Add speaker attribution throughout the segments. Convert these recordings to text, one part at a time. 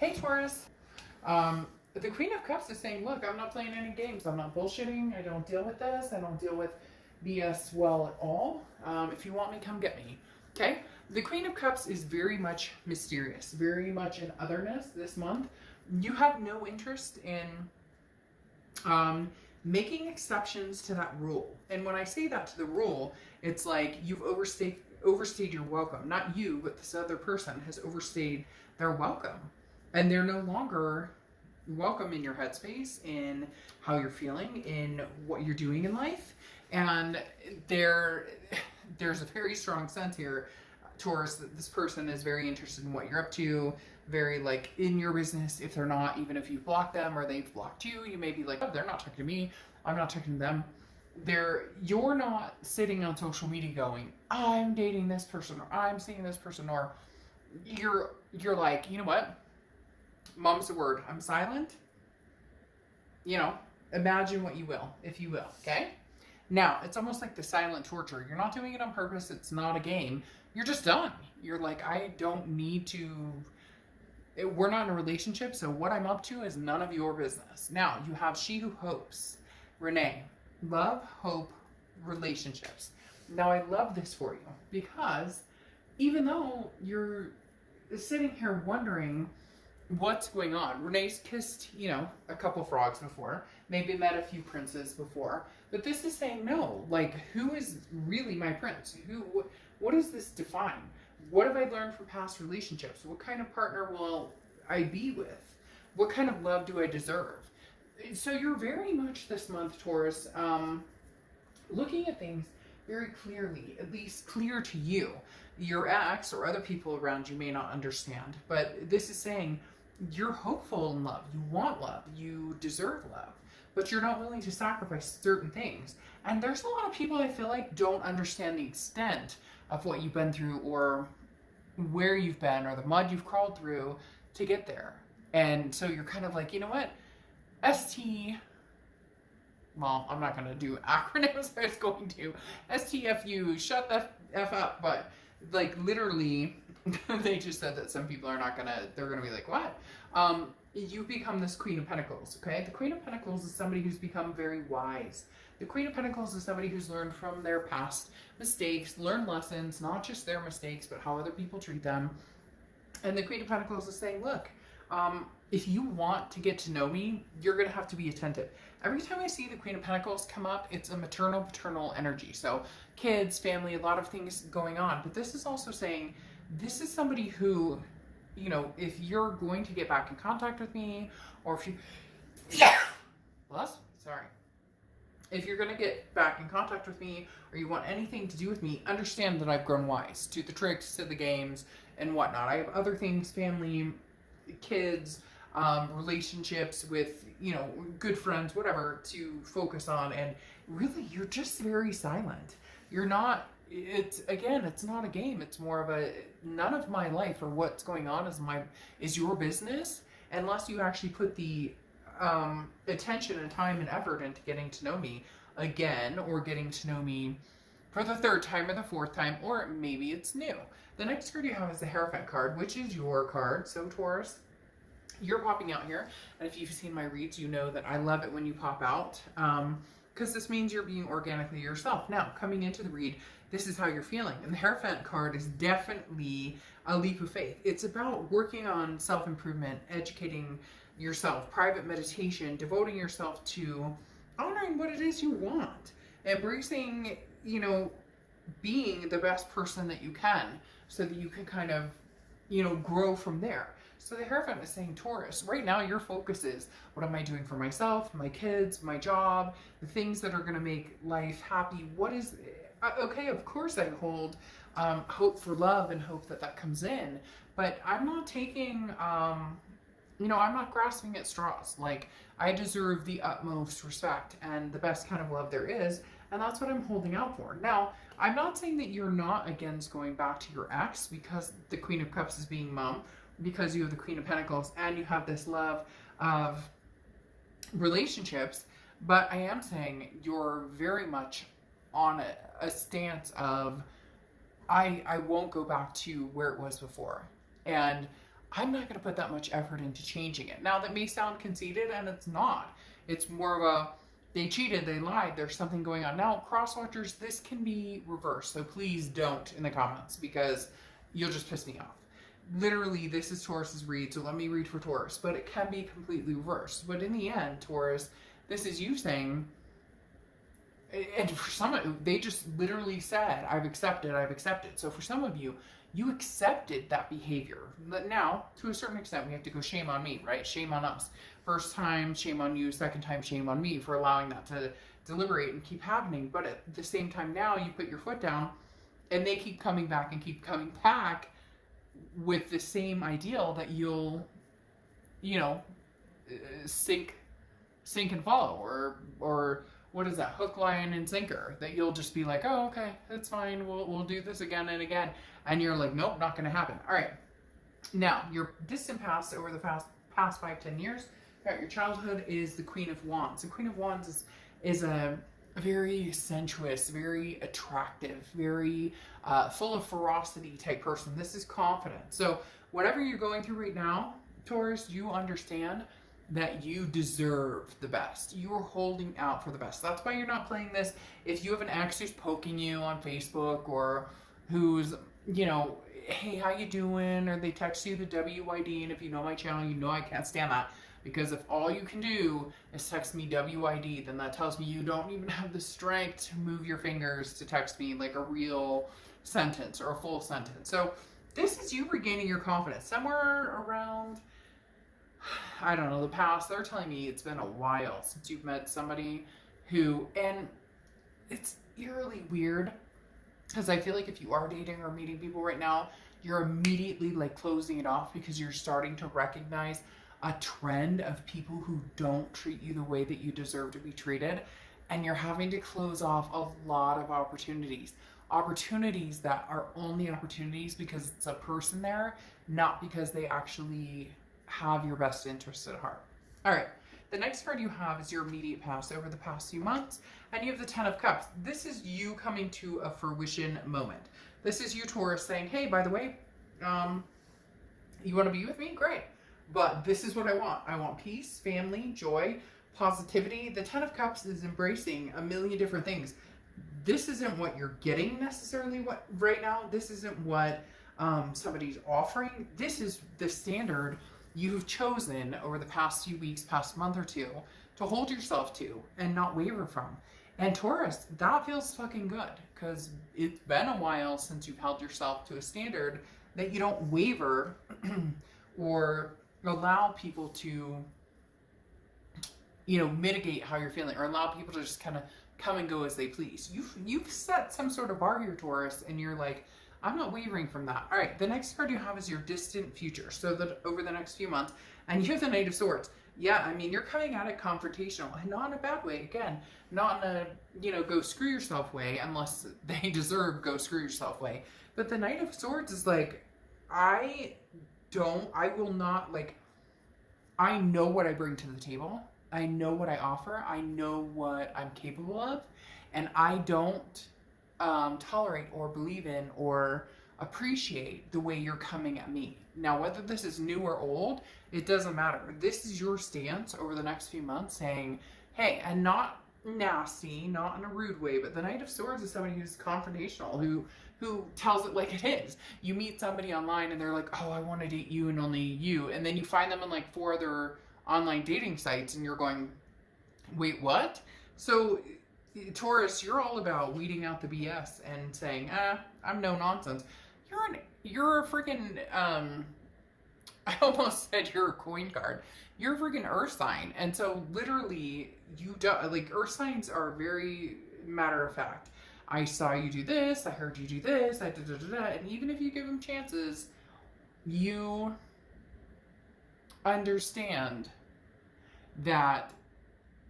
Speaker 1: Hey Taurus. The Queen of Cups is saying, look, I'm not playing any games. I'm not bullshitting. I don't deal with this. I don't deal with BS well at all. If you want me, come get me. Okay? The Queen of Cups is very much mysterious, very much in otherness this month. You have no interest in making exceptions to that rule. And when I say that to the rule, it's like you've overstayed your welcome. Not you, but this other person has overstayed their welcome. And they're no longer welcome in your headspace, in how you're feeling, in what you're doing in life. And there's a very strong sense here, Taurus, that this person is very interested in what you're up to, very like in your business. If they're not, even if you've blocked them or they've blocked you, you may be like, oh, they're not talking to me, I'm not talking to them. You're not sitting on social media going, I'm dating this person, or I'm seeing this person, or you're like, you know what? Mom's the word. I'm silent. You know, imagine what you will, if you will, okay? Now, it's almost like the silent torture. You're not doing it on purpose. It's not a game. You're just done. You're like, I don't need to... We're not in a relationship, so what I'm up to is none of your business. Now, you have She Who Hopes. Renee. Love, hope, relationships. Now, I love this for you because even though you're sitting here wondering what's going on. Renee's kissed, a couple frogs before, maybe met a few princes before, but this is saying no. Like, who is really my prince? What does this define? What have I learned from past relationships? What kind of partner will I be with? What kind of love do I deserve? So you're very much this month, Taurus, looking at things very clearly, at least clear to you. Your ex or other people around you may not understand, but this is saying you're hopeful in love, you want love, you deserve love, but you're not willing to sacrifice certain things. And there's a lot of people I feel like don't understand the extent of what you've been through or where you've been or the mud you've crawled through to get there. And so you're kind of like, you know what? Well, I'm not going to do acronyms. I was going to STFU, shut the F up, but like literally they just said that some people are not gonna, they're gonna be like, what? You become this Queen of Pentacles, okay? The Queen of Pentacles is somebody who's become very wise. The Queen of Pentacles is somebody who's learned from their past mistakes, learned lessons, not just their mistakes, but how other people treat them. And the Queen of Pentacles is saying, look, if you want to get to know me, you're going to have to be attentive. Every time I see the Queen of Pentacles come up, it's a maternal, paternal energy. So kids, family, a lot of things going on. But this is also saying, this is somebody who, if you're going to get back in contact with me, or if you, sorry. If you're going to get back in contact with me, or you want anything to do with me, understand that I've grown wise to the tricks, to the games, and whatnot. I have other things, family, kids, relationships with, good friends, whatever, to focus on. And really, you're just very silent. You're not, it's not a game. It's more of a, none of my life or what's going on is your business, unless you actually put the attention and time and effort into getting to know me again, or getting to know me for the third time or the fourth time, or maybe it's new. The next card you have is the Hierophant card, which is your card. So Taurus, you're popping out here, and if you've seen my reads, you know that I love it when you pop out, because this means you're being organically yourself. Now, coming into the read, this is how you're feeling, and the Hierophant card is definitely a leap of faith. It's about working on self-improvement, educating yourself, private meditation, devoting yourself to honoring what it is you want, embracing, being the best person that you can, so that you can kind of, grow from there. So the Hierophant is saying, Taurus, right now your focus is, what am I doing for myself, my kids, my job, the things that are going to make life happy? What is, okay, of course I hold hope for love and hope that comes in, but I'm not taking, I'm not grasping at straws. Like, I deserve the utmost respect and the best kind of love there is, and that's what I'm holding out for. Now, I'm not saying that you're not against going back to your ex, because the Queen of Cups is being mom, because you have the Queen of Pentacles and you have this love of relationships, but I am saying you're very much on a stance of, I won't go back to where it was before. And I'm not going to put that much effort into changing it. Now, that may sound conceited, and it's not. It's more of a, they cheated, they lied, there's something going on. Now, cross watchers, this can be reversed, so please don't in the comments, because you'll just piss me off. Literally, this is Taurus's read, so let me read for Taurus, but it can be completely reversed. But in the end, Taurus, this is you saying, and for some of you, they just literally said, I've accepted, I've accepted. So for some of you, you accepted that behavior. But now, to a certain extent, we have to go shame on me, right? Shame on us. First time, shame on you. Second time, shame on me for allowing that to deliberate and keep happening. But at the same time now, you put your foot down, and they keep coming back and keep coming back with the same ideal that you'll, you know, sink and follow, or what is that, hook, line, and sinker, that you'll just be like, oh, okay, that's fine, we'll do this again and again, and you're like, nope, not going to happen. All right, now your distant past, over the past 5-10 years, your childhood, is the Queen of Wands. The Queen of Wands is a very sensuous, very attractive, very full of ferocity type person. This is confident. So whatever you're going through right now, Taurus, you understand that you deserve the best. You're holding out for the best. That's why you're not playing this. If you have an ex who's poking you on Facebook, or who's, you know, hey, how you doing? Or they text you the WYD, and if you know my channel, you know I can't stand that. Because if all you can do is text me WID, then that tells me you don't even have the strength to move your fingers to text me like a real sentence or a full sentence. So this is you regaining your confidence. Somewhere around, I don't know, the past, they're telling me it's been a while since you've met somebody who, and it's eerily weird, because I feel like if you are dating or meeting people right now, you're immediately like closing it off, because you're starting to recognize a trend of people who don't treat you the way that you deserve to be treated. And you're having to close off a lot of opportunities. Opportunities that are only opportunities because it's a person there, not because they actually have your best interest at heart. All right, the next card you have is your immediate past over the past few months, and you have the Ten of Cups. This is you coming to a fruition moment. This is you, Taurus, saying, hey, by the way, you want to be with me? Great. But this is what I want. I want peace, family, joy, positivity. The Ten of Cups is embracing a million different things. This isn't what you're getting necessarily right now. This isn't what somebody's offering. This is the standard you've chosen over the past few weeks, past month or two, to hold yourself to and not waver from. And Taurus, that feels fucking good, because it's been a while since you've held yourself to a standard that you don't waver or allow people to, you know, mitigate how you're feeling, or allow people to just kind of come and go as they please. You've set some sort of bar here, Taurus, and you're like, I'm not wavering from that. All right, the next card you have is your distant future. So that over the next few months, and you have the Knight of Swords. Yeah, I mean, you're coming at it confrontational, and not in a bad way. Again, not in a, you know, go screw yourself way, unless they deserve go screw yourself way. But the Knight of Swords is like, I will not, like, I know what I bring to the table. I know what I offer. I know what I'm capable of. And I don't tolerate or believe in or appreciate the way you're coming at me. Now, whether this is new or old, it doesn't matter. This is your stance over the next few months, saying, hey, and not nasty, not in a rude way, but the Knight of Swords is somebody who's confrontational, who tells it like it is. You meet somebody online and they're like, oh, I want to date you and only you. And then you find them on like 4 other online dating sites and you're going, wait, what? So Taurus, you're all about weeding out the BS and saying, I'm no nonsense. You're a freaking, I almost said you're a coin card. You're a freaking earth sign. And so literally you don't, like, earth signs are very matter of fact. I saw you do this, I heard you do this, and even if you give them chances, you understand that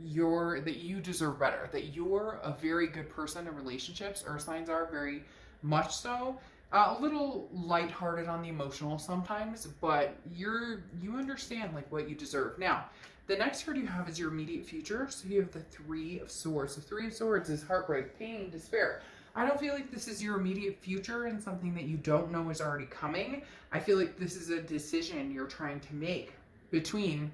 Speaker 1: you deserve better, that you're a very good person in relationships. Earth signs are very much so. A little lighthearted on the emotional sometimes, but you understand like what you deserve. Now, the next card you have is your immediate future. So you have the Three of Swords. The Three of Swords is heartbreak, pain, despair. I don't feel like this is your immediate future and something that you don't know is already coming. I feel like this is a decision you're trying to make between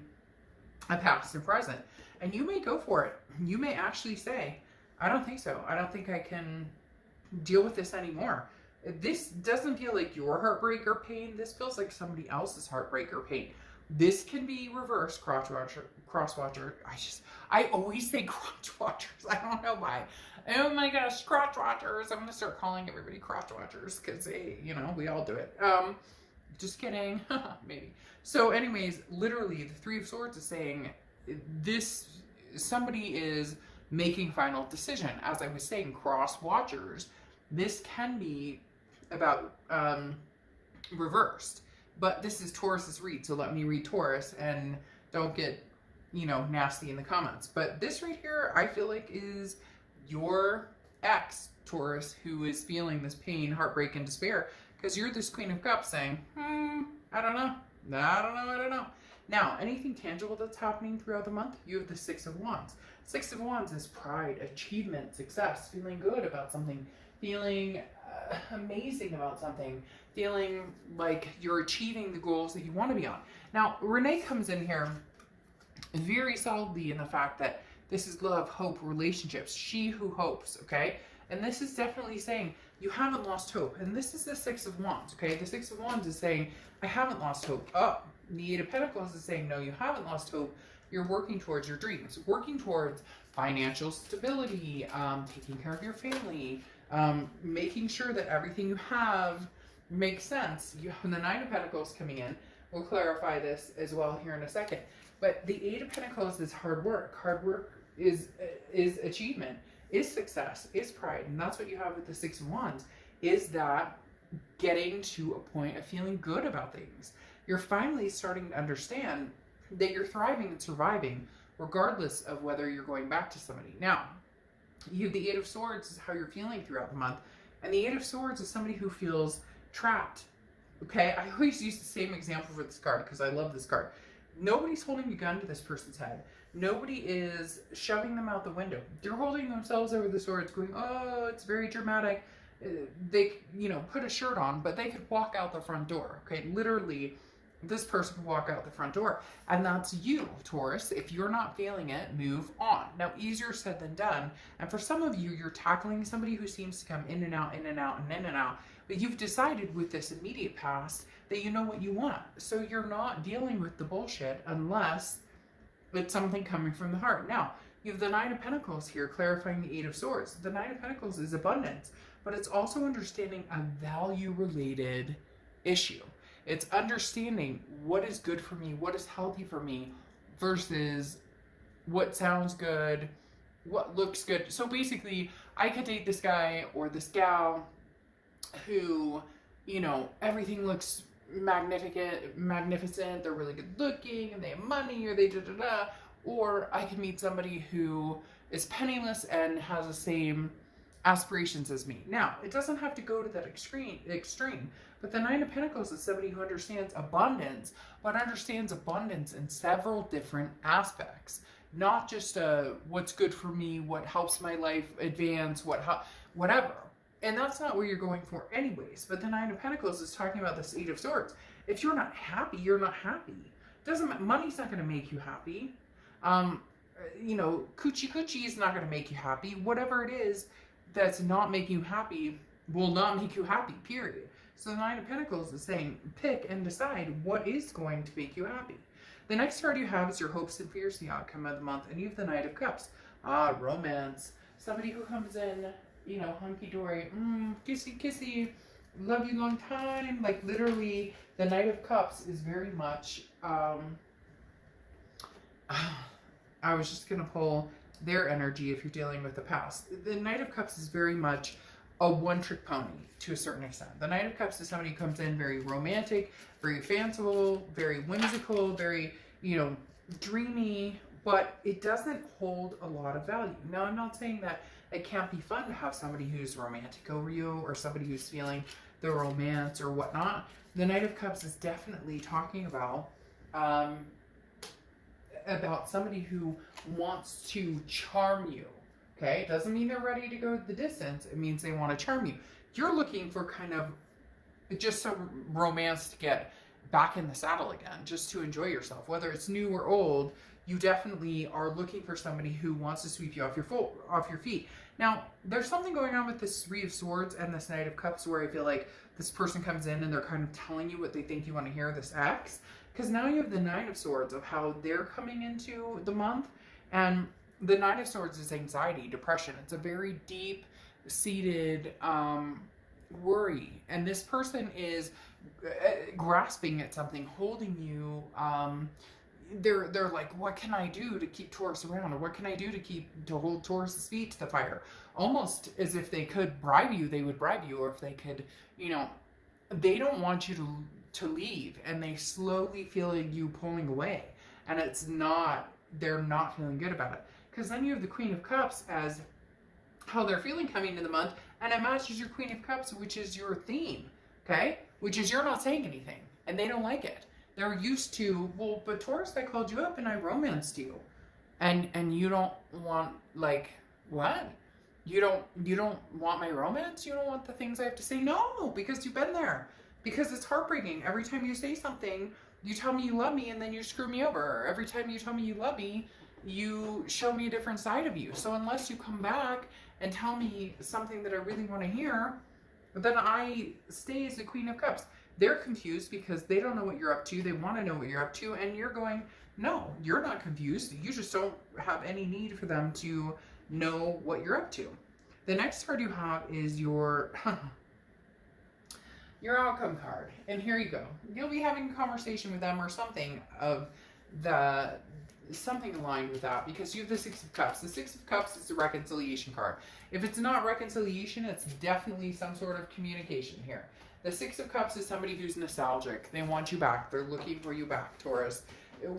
Speaker 1: a past and present. And you may go for it. You may actually say, I don't think so. I don't think I can deal with this anymore. This doesn't feel like your heartbreak or pain. This feels like somebody else's heartbreak or pain. This can be reverse cross watcher. I always say crotch watchers. I don't know why. Oh my gosh, crotch watchers. I'm going to start calling everybody crotch watchers because they, you know, we all do it. Just kidding. Maybe. So anyways, literally the Three of Swords is saying this, somebody is making final decision. As I was saying, cross watchers, this can be about reversed. But this is Taurus's read, so let me read Taurus and don't get, you know, nasty in the comments. But this right here, I feel like is your ex, Taurus, who is feeling this pain, heartbreak, and despair. Because you're this Queen of Cups saying, I don't know. I don't know. Now, anything tangible that's happening throughout the month, you have the Six of Wands. Six of Wands is pride, achievement, success, feeling good about something, feeling amazing about something, feeling like you're achieving the goals that you want to be on. Now, Renee comes in here very solidly in the fact that this is love, hope, relationships. She who hopes, okay? And this is definitely saying you haven't lost hope. And this is the Six of Wands, okay? The Six of Wands is saying, I haven't lost hope. Oh, the Eight of Pentacles is saying, no, you haven't lost hope. You're working towards your dreams, working towards financial stability, taking care of your family, making sure that everything you have makes sense. You have the Nine of Pentacles coming in. We'll clarify this as well here in a second. But the Eight of Pentacles is hard work. Hard work is achievement, is success, is pride. And that's what you have with the Six of Wands, is that getting to a point of feeling good about things. You're finally starting to understand that you're thriving and surviving regardless of whether you're going back to somebody. Now, you, the Eight of Swords is how you're feeling throughout the month. And the Eight of Swords is somebody who feels trapped. Okay, I always use the same example for this card because I love this card. Nobody's holding a gun to this person's head. Nobody is shoving them out the window. They're holding themselves over the swords going, oh, it's very dramatic. They, you know, put a shirt on, but they could walk out the front door. Okay, literally, this person could walk out the front door. And that's you, Taurus. If you're not feeling it, move on. Now, easier said than done. And for some of you, you're tackling somebody who seems to come in and out, in and out, and in and out. But you've decided with this immediate past that you know what you want. So you're not dealing with the bullshit unless it's something coming from the heart. Now, you have the Nine of Pentacles here clarifying the Eight of Swords. The Nine of Pentacles is abundance, but it's also understanding a value-related issue. It's understanding what is good for me, what is healthy for me, versus what sounds good, what looks good. So basically, I could date this guy or this gal who, you know, everything looks magnificent, they're really good looking, and they have money, or they da-da-da. Or I could meet somebody who is penniless and has the same aspirations as me. Now, it doesn't have to go to that extreme, but the Nine of Pentacles is somebody who understands abundance, but understands abundance in several different aspects. Not just what's good for me, what helps my life advance, whatever. And that's not what you're going for anyways. But the Nine of Pentacles is talking about this Eight of Swords. If you're not happy, you're not happy. Money's not going to make you happy. You know, coochie is not going to make you happy. Whatever it is that's not making you happy will not make you happy, period. So the Nine of Pentacles is saying, pick and decide what is going to make you happy. The next card you have is your hopes and fears, the outcome of the month. And you have the Knight of Cups. Romance. Somebody who comes in, you know, hunky-dory, kissy, kissy, love you long time. Like, literally, the Knight of Cups is very much, I was just going to pull their energy if you're dealing with the past. The Knight of Cups is very much a one-trick pony to a certain extent. The Knight of Cups is somebody who comes in very romantic, very fanciful, very whimsical, very, you know, dreamy, but it doesn't hold a lot of value. Now, I'm not saying that it can't be fun to have somebody who's romantic over you or somebody who's feeling the romance or whatnot. The Knight of Cups is definitely talking about somebody who wants to charm you, Okay, it doesn't mean they're ready to go the distance. It means they want to charm you. You're looking for kind of just some romance to get back in the saddle again, just to enjoy yourself. Whether it's new or old, you definitely are looking for somebody who wants to sweep you off your feet. Now, there's something going on with this Three of Swords and this Knight of Cups where I feel like this person comes in and they're kind of telling you what they think you want to hear, this ex. Because now you have the Nine of Swords of how they're coming into the month. And the Nine of Swords is anxiety, depression. It's a very deep-seated worry. And this person is grasping at something, holding you. They're like, what can I do to keep Taurus around? Or what can I do to hold Taurus's feet to the fire? Almost as if they could bribe you, they would bribe you. Or if they could, you know, they don't want you to leave. And they slowly feel you pulling away. And it's not, they're not feeling good about it. Because then you have the Queen of Cups as how they're feeling coming into the month. And it matches your Queen of Cups, which is your theme. Okay? Which is you're not saying anything. And they don't like it. They're used to, well, but Taurus, I called you up and I romanced you. And you don't want, like, what? You don't want my romance? You don't want the things I have to say? No, because you've been there. Because it's heartbreaking. Every time you say something, you tell me you love me and then you screw me over. Every time you tell me you love me, you show me a different side of you. So unless you come back and tell me something that I really want to hear, then I stay as the Queen of Cups. They're confused because they don't know what you're up to. They want to know what you're up to. And you're going, no, you're not confused. You just don't have any need for them to know what you're up to. The next card you have is your outcome card. And here you go. You'll be having a conversation with them or something something aligned with that, because you have the Six of Cups. The Six of Cups is the reconciliation card. If it's not reconciliation, it's definitely some sort of communication here. The Six of Cups is somebody who's nostalgic. They want you back. They're looking for you back, Taurus.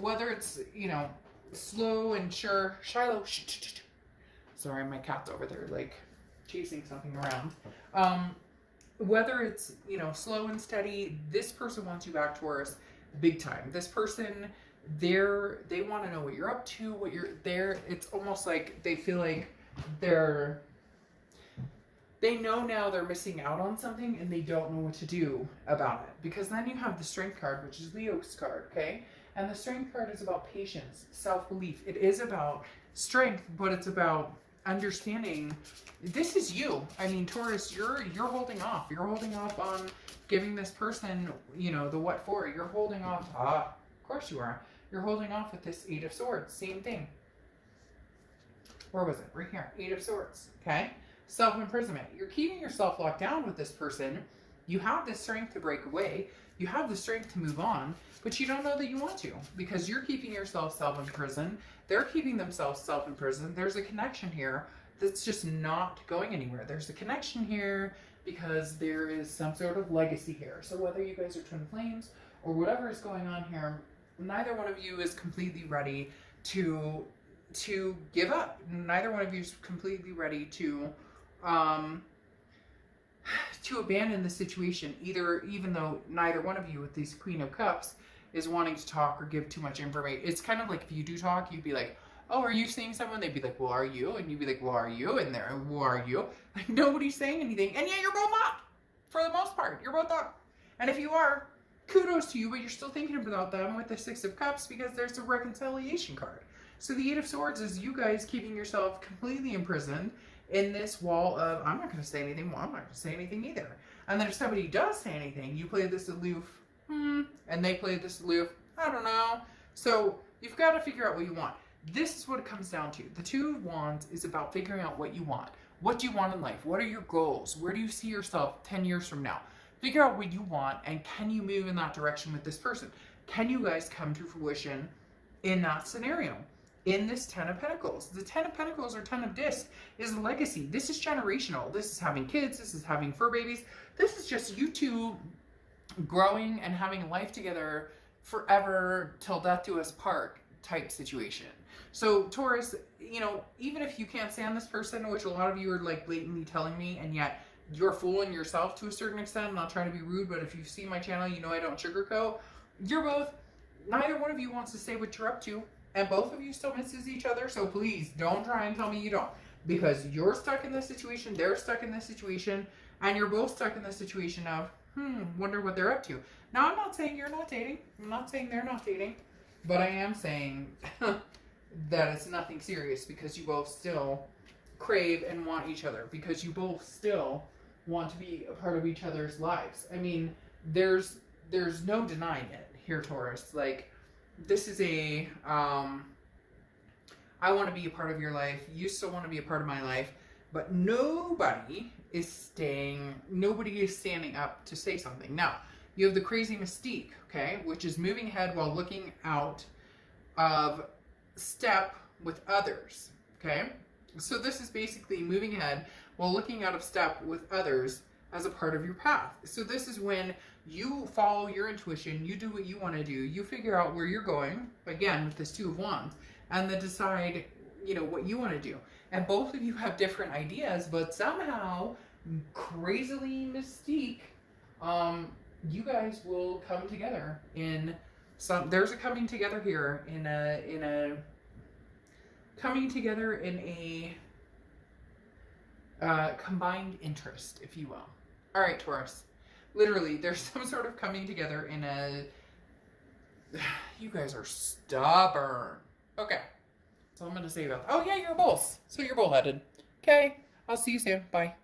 Speaker 1: Whether it's, you know, slow and sure. Shiloh. Sorry, my cat's over there, like, chasing something around. Whether it's, you know, slow and steady, this person wants you back, Taurus, big time. This person, they want to know what you're up to, what you're there. It's almost like they feel like they know now they're missing out on something and they don't know what to do about it. Because then you have the Strength card, which is Leo's card, okay? And the Strength card is about patience, self-belief. It is about strength, but it's about understanding this is you. I mean, Taurus, you're holding off. You're holding off on giving this person, you know, the what for. You're holding off. Of course you are. You're holding off with this Eight of Swords. Same thing. Where was it? Right here. Eight of Swords. Okay? Self-imprisonment. You're keeping yourself locked down with this person. You have the strength to break away. You have the strength to move on, but you don't know that you want to, because you're keeping yourself self-imprisoned. They're keeping themselves self-imprisoned. There's a connection here that's just not going anywhere. There's a connection here because there is some sort of legacy here. So whether you guys are twin flames or whatever is going on here, neither one of you is completely ready to give up. Neither one of you is completely ready to abandon the situation, even though neither one of you with this Queen of Cups is wanting to talk or give too much information. It's kind of like if you do talk, you'd be like, oh, are you seeing someone? They'd be like, well, are you? And you'd be like, well, are you? And they're, well, are you? Like, nobody's saying anything. And yeah, you're both not. For the most part, you're both not. And if you are, kudos to you, but you're still thinking about them with the Six of Cups because there's a reconciliation card. So the Eight of Swords is you guys keeping yourself completely imprisoned in this wall of, I'm not going to say anything. Well, I'm not going to say anything either. And then if somebody does say anything, you play this aloof, and they play this aloof, I don't know. So you've got to figure out what you want. This is what it comes down to. The Two of Wands is about figuring out what you want. What do you want in life? What are your goals? Where do you see yourself 10 years from now? Figure out what you want, and can you move in that direction with this person? Can you guys come to fruition in that scenario? In this Ten of Pentacles. The Ten of Pentacles or Ten of Discs is legacy. This is generational. This is having kids. This is having fur babies. This is just you two growing and having a life together forever till death do us part type situation. So Taurus, you know, even if you can't stand this person, which a lot of you are like blatantly telling me, and yet you're fooling yourself to a certain extent. I'm not trying to be rude, but if you see my channel, you know I don't sugarcoat. You're both, neither one of you wants to say what you're up to. And both of you still misses each other, so please don't try and tell me you don't. because you're stuck in this situation, they're stuck in this situation, and you're both stuck in the situation of, wonder what they're up to. Now, I'm not saying you're not dating. I'm not saying they're not dating. But I am saying that it's nothing serious, because you both still crave and want each other, because you both still want to be a part of each other's lives. I mean, there's no denying it here, Taurus. Like, this is a, I want to be a part of your life. You still want to be a part of my life. But nobody is standing up to say something. Now, you have the crazy mystique, okay, which is moving ahead while looking out of step with others, okay? So this is basically moving ahead while looking out of step with others as a part of your path. So this is when you follow your intuition, you do what you want to do, you figure out where you're going, again, with this Two of Wands, and then decide, you know, what you want to do. And both of you have different ideas, but somehow, crazily mystique, you guys will come together in some, there's a coming together here coming together in a combined interest, if you will. All right, Taurus. Literally, there's some sort of coming together in a, you guys are stubborn. Okay. So I'm going to say about, oh yeah, you're both. So you're bullheaded. Okay. I'll see you soon. Bye.